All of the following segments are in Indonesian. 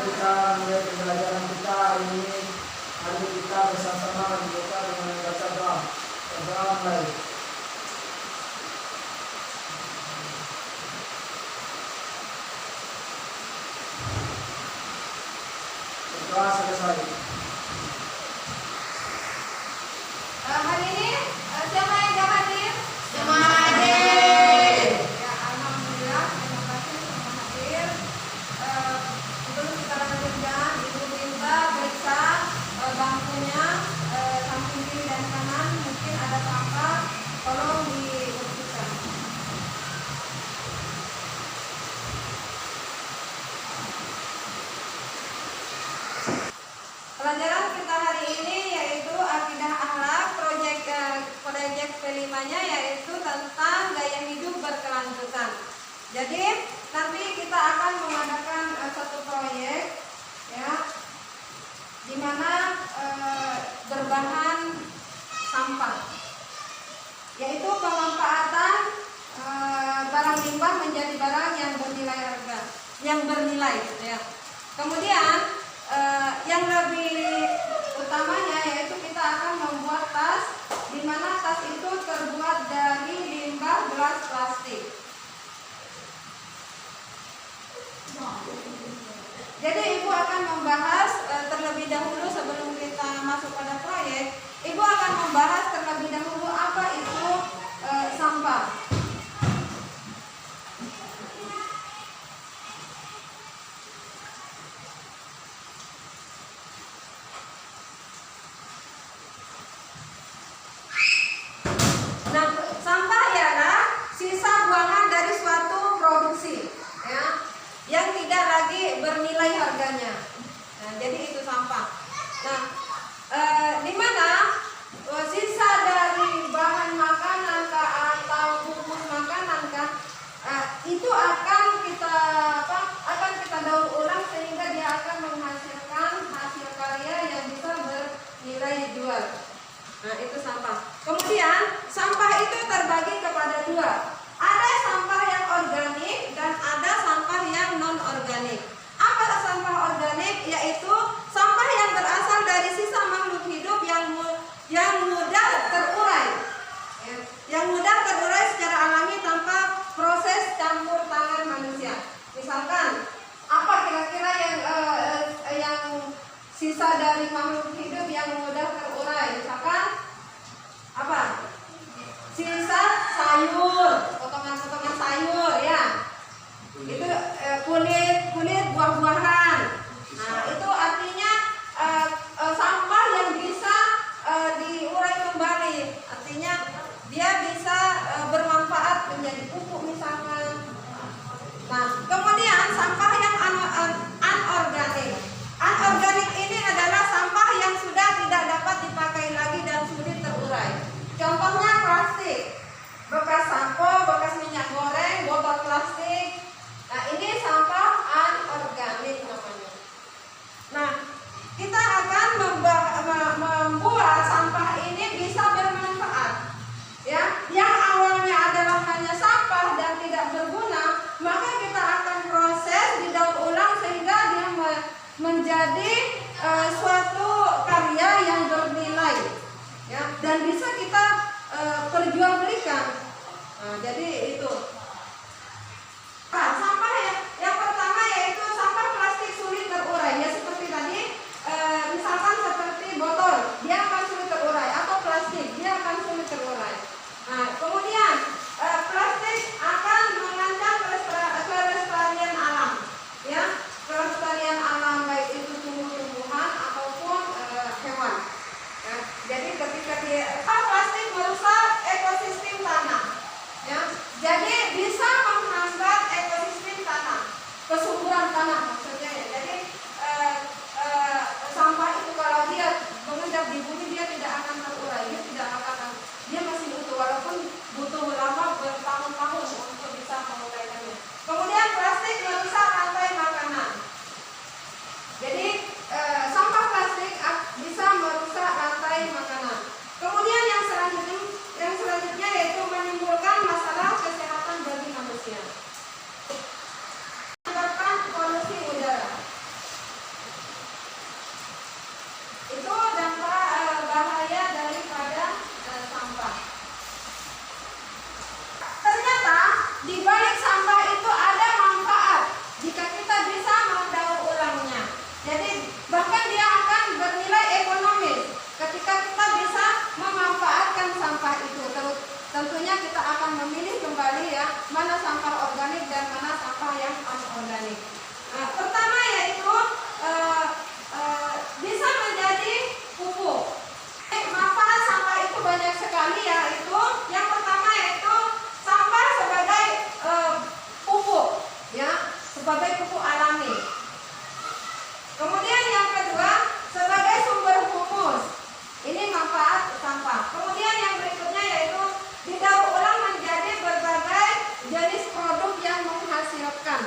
kita mulai pembelajaran kita hari ini. Mari kita bersama-sama membuka dengan membaca doa. Berdoa mulai. Berdoa selesai. Hari ini siapa yang gak hadir? Semua hadir. Ya, alhamdulillah, terima kasih semua hadir. Sebelum kita lanjutkan, Ibu minta periksa bangkunya, samping kiri dan kanan, mungkin ada sampah, tolong dibersihkan. Pelajaran kita hari ini yaitu akidah akhlak, proyek kelimanya yaitu tentang gaya hidup berkelanjutan. Jadi nanti kita akan mengadakan satu proyek, ya, di mana berbahan sampah, yaitu pemanfaatan barang limbah menjadi barang yang bernilai harga, yang bernilai, ya. Kemudian yang lebih utamanya yaitu kita akan membuat tas, di mana tas itu terbuat dari limbah gelas plastik. Jadi Ibu akan membahas terlebih dahulu sebelum kita masuk pada proyek. Ibu akan membahas terlebih dahulu apa itu sampah. Nah, sampah ialah sisa buangan dari suatu produksi, ya, yang tidak lagi bernilai harganya. Nah, jadi itu sampah. Nah, di mana sisa dari bahan makanan atau bungkus makanan itu akan kita daur ulang sehingga dia akan menghasilkan hasil karya yang bisa bernilai dijual. Nah, itu sampah. Kemudian sampah itu terbagi kepada dua. Ada sampah yang organik dan ada sampah yang non organik. Apa sampah organik? Yaitu sampah yang berasal dari sisa makhluk hidup yang mudah terurai, ya, yang mudah terurai secara alami tanpa proses campur tangan manusia. Misalkan apa kira-kira yang sisa dari makhluk hidup yang mudah terurai? Misalkan apa? Sisa sayur, potongan-potongan sayur, ya. Itu kulit buah-buahan. Nah, itu artinya sampah yang bisa diurai kembali. Artinya dia bisa bermanfaat menjadi pupuk misalkan. Nah, kemudian sampah yang anorganik. Anorganik ini adalah sampah yang sudah tidak dapat dipakai lagi dan sulit terurai. Contohnya plastik, bekas sampo, bekas minyak goreng, botol plastik. Nah, ini sampah anorganik namanya. Nah, kita akan membuat sampah ini bisa bermanfaat, ya. Yang awalnya adalah hanya sampah dan tidak berguna, maka kita akan proses didaur ulang sehingga dia menjadi suatu karya yang bernilai, ya, dan bisa kita perjualbelikan. Nah, jadi itu. Sampah yang pertama yaitu sampah plastik sulit terurai, ya, seperti tadi, misalkan seperti botol, dia akan sulit terurai, atau plastik, dia akan sulit terurai. Nah, kemudian plastik akan mengancam kelestarian alam, ya, kelestarian alam baik itu tumbuh-tumbuhan ataupun hewan. Ya, jadi ketika plastik merusak ekosistem tanah, ya, jadi sebagai pupuk alami. Kemudian yang kedua, sebagai sumber humus. Ini manfaat sampah. Kemudian yang berikutnya yaitu didaur ulang menjadi berbagai jenis produk yang menghasilkan,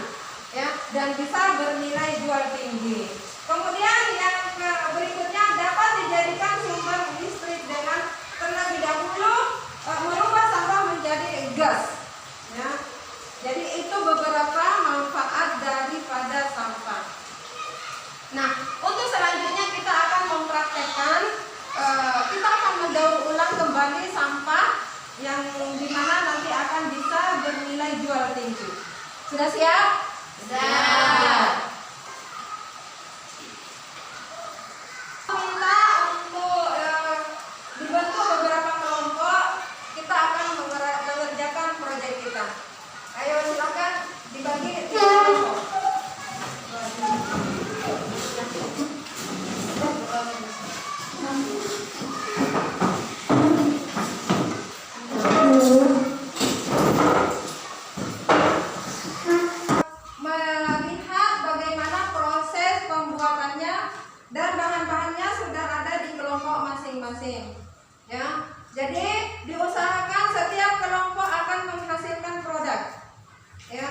ya, dan bisa bernilai jual tinggi. Kemudian yang berikutnya dapat dijadikan sumber listrik dengan terlebih dahulu merubah sampah menjadi gas, ya. Jadi itu beberapa manfaat daripada sampah. Nah, untuk selanjutnya kita akan mempraktekkan, kita akan mendaur ulang kembali sampah yang dimana nanti akan bisa bernilai jual tinggi. Sudah siap? Sudah. Minta untuk dibentuk beberapa kelompok, kita akan mengerjakan proyek kita. Ayo silakan dibagi 3 kelompok. Melihat bagaimana proses pembuatannya dan bahan-bahannya sudah ada di kelompok masing-masing, ya. Jadi diusahakan setiap kelompok akan menghasilkan produk, ya.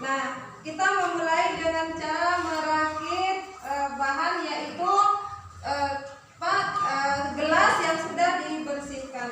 Nah, kita memulai dengan cara merakit bahan, yaitu gelas yang sudah dibersihkan.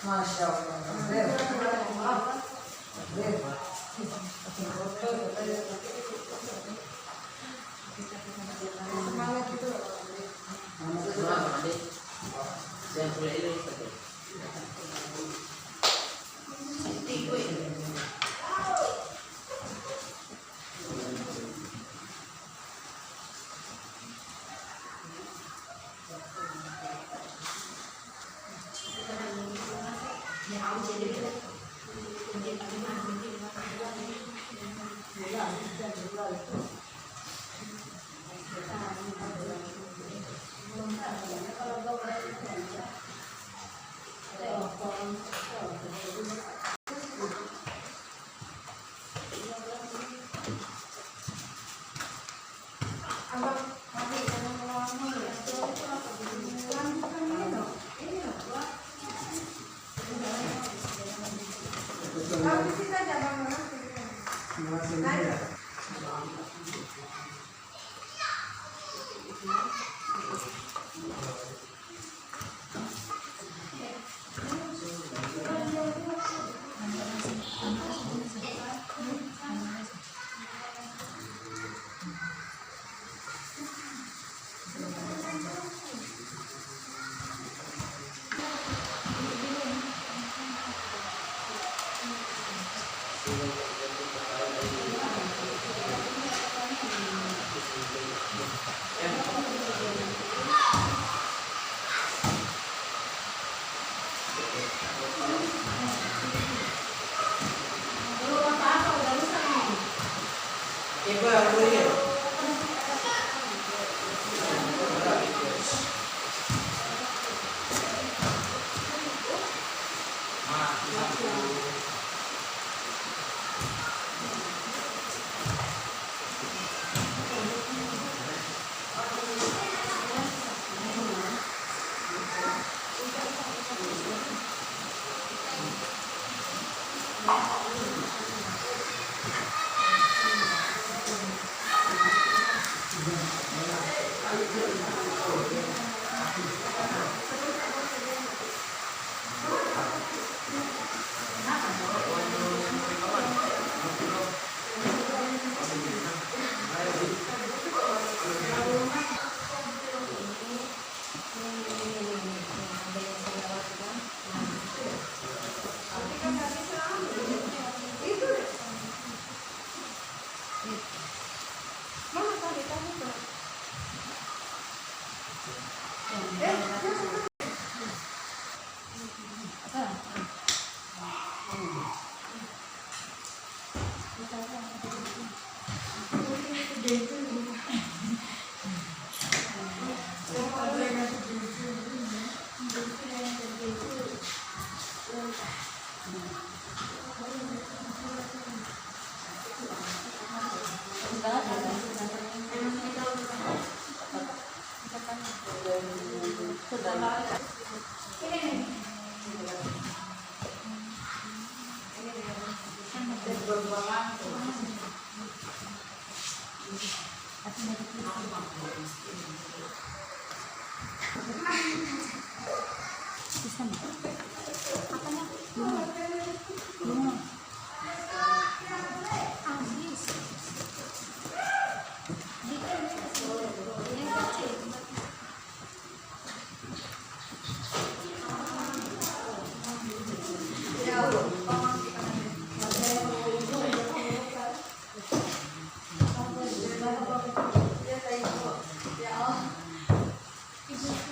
Masya Allah. Semangat itu.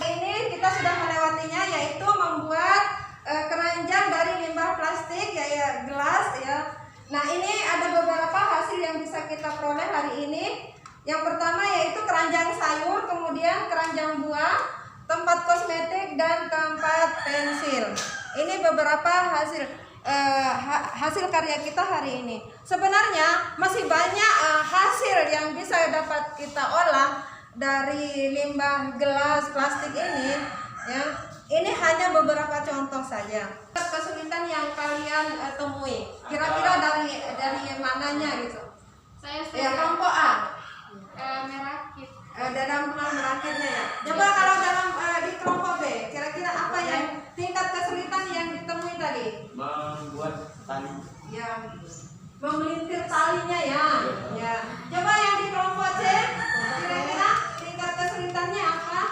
Ini kita sudah melewatinya, yaitu membuat keranjang dari limbah plastik ya gelas ya. Nah, ini ada beberapa hasil yang bisa kita peroleh hari ini. Yang pertama yaitu keranjang sayur, kemudian keranjang buah, tempat kosmetik, dan tempat pensil. Ini beberapa hasil karya kita hari ini. Sebenarnya masih banyak hasil yang bisa dapat kita olah dari limbah gelas plastik ini ya. Ini hanya beberapa contoh saja. Kesulitan yang kalian temui kira-kira dari mananya gitu? Saya Ya, kelompok A. merakit. Dalam hal merakitnya ya. Coba kalau dalam di kelompok B, kira-kira apa yang tingkat kesulitan yang ditemui tadi? Membuat tali. Ya, memelintir talinya ya. Ya. Coba yang di kelompok C, kira-kira tingkat kesulitannya apa?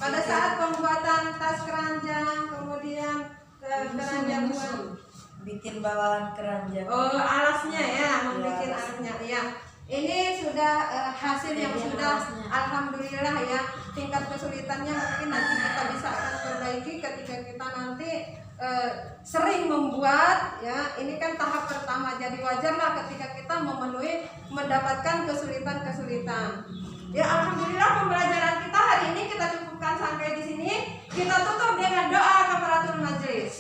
Pada saat pembuatan tas keranjang, kemudian keranjang buat bikin bawaan keranjang. oh alasnya ya, membuat alasnya ya. Ini sudah hasil yang sudah alhamdulillah ya. Tingkat kesulitannya mungkin nanti kita bisa akan perbaiki ketika kita nanti sering membuat ya. Ini kan tahap pertama, jadi wajarlah ketika kita mendapatkan kesulitan-kesulitan. Ya, alhamdulillah pembelajaran kita hari ini kita cukupkan sampai di sini. Kita tutup dengan doa kafaratul majelis.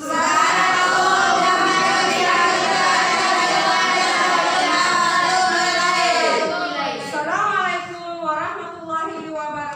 Assalamualaikum warahmatullahi wabarakatuh.